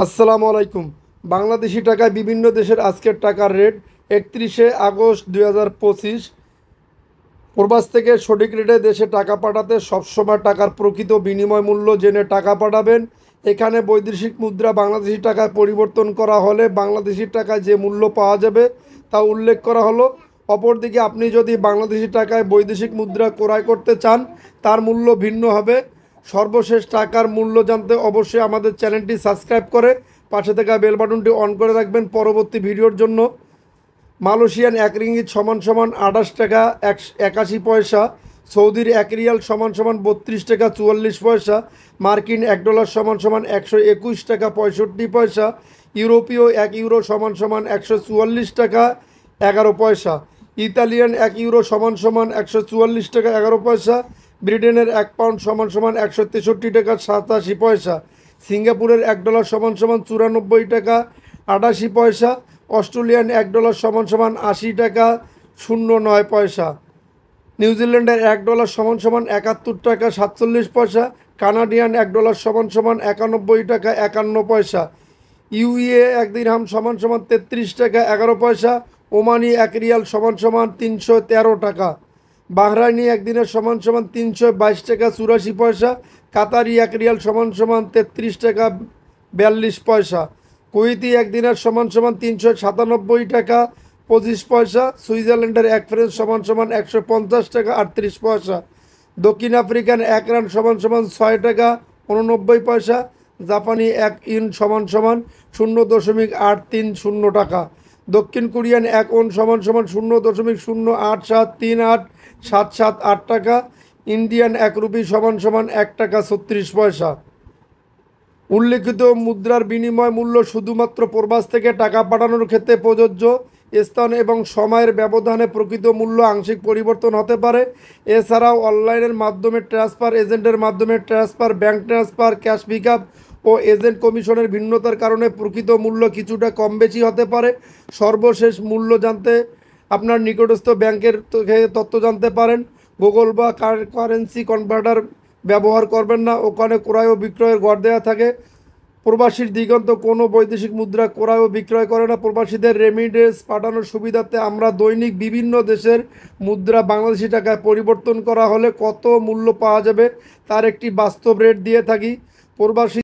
আসসালামু আলাইকুম। বাংলাদেশি টাকায় বিভিন্ন দেশের আজকের টাকার রেট 31শে আগস্ট 2025। প্রবাস থেকে সঠিক রেটে দেশে টাকা পাঠাতে সবসময় টাকার প্রকৃত বিনিময় মূল্য জেনে টাকা পাঠাবেন। এখানে বৈদেশিক মুদ্রা বাংলাদেশি টাকায় পরিবর্তন করা হলে বাংলাদেশি টাকায় যে মূল্য পাওয়া যাবে তা উল্লেখ করা হলো। অপরদিকে আপনি যদি বাংলাদেশি টাকায় বৈদেশিক মুদ্রা ক্রয় করতে চান তার মূল্য ভিন্ন হবে। সর্বশেষ টাকার মূল্য জানতে অবশ্যই আমাদের চ্যানেলটি সাবস্ক্রাইব করে পাশে থাকা বেল বাটনটি অন করে রাখবেন পরবর্তী ভিডিওর জন্য। মালয়েশিয়ান 1 রিঙ্গিত সমান সমান 28 টাকা 81 পয়সা, সৌদির 1 রিয়াল সমান সমান 32 টাকা 44 পয়সা, মার্কিন $1 সমান সমান 121 টাকা 65 পয়সা, ইউরোপীয় 1 ইউরো সমান সমান 144 টাকা 11 পয়সা, ইতালিয়ান 1 ইউরো সমান সমান 144 টাকা 11 পয়সা, ব্রিটেনের 1 পাউন্ড সমান সমান 163 টাকা 87 পয়সা, সিঙ্গাপুরের $1 সমান সমান 94 টাকা 88 পয়সা, অস্ট্রেলিয়ান $1 সমান সমান 80 টাকা 09 পয়সা, নিউজিল্যান্ডের $1 সমান সমান 71 টাকা 47 পয়সা, কানাডিয়ান $1 সমান সমান 91 টাকা 51 পয়সা, ইউএ 1 দিরহাম সমান সমান 33 টাকা 11 পয়সা, ওমানি 1 রিয়াল সমান সমান 313 টাকা, বাহরাইনি একদিনের সমান সমান 322 টাকা 84 পয়সা, কাতারি 1 রিয়াল সমান সমান 33 টাকা 42 পয়সা, কুয়েতি একদিনের সমান সমান 397 টাকা 25 পয়সা, সুইজারল্যান্ডের 1 ফ্রেঞ্চ সমান সমান 150 টাকা 38 পয়সা, দক্ষিণ আফ্রিকান 1 রান সমান সমান 6 টাকা 89 পয়সা, জাপানি 1 ইন সমান সমান 0.830 টাকা, দক্ষিণ কোরিয়ান 1 ওন সমান সমান 0.087387778 টাকা, ইন্ডিয়ান 1 রুপি সমান সমান 1 টাকা 36 পয়সা। উল্লেখিত মুদ্রার বিনিময় মূল্য শুধুমাত্র প্রবাস থেকে টাকা পাঠানোর ক্ষেত্রে প্রযোজ্য। স্থান এবং সময়ের ব্যবধানে প্রকৃত মূল্য আংশিক পরিবর্তন হতে পারে। এছাড়াও অনলাইনের মাধ্যমে ট্রান্সফার, এজেন্টের মাধ্যমে transfer, bank transfer, cash pickup ও এজেন্ট কমিশনের ভিন্নতার কারণে প্রকৃত মূল্য কিছুটা কম বেশি হতে পারে। সর্বশেষ মূল্য জানতে আপনার নিকটস্থ ব্যাংকের থেকে তথ্য জানতে পারেন। গুগল বা কারেন্সি কনভার্টার ব্যবহার করবেন না, ওখানে ক্রয় ও বিক্রয়ের ঘর দেওয়া থাকে। প্রবাসীর দিগন্ত কোনো বৈদেশিক মুদ্রা ক্রয় ও বিক্রয় করে না। প্রবাসীদের রেমিটেন্স পাঠানোর সুবিধার্থে আমরা দৈনিক বিভিন্ন দেশের মুদ্রা বাংলাদেশি টাকায় পরিবর্তন করা হলে কত মূল্য পাওয়া যাবে তার একটি বাস্তব রেট দিয়ে থাকি। প্রবাসী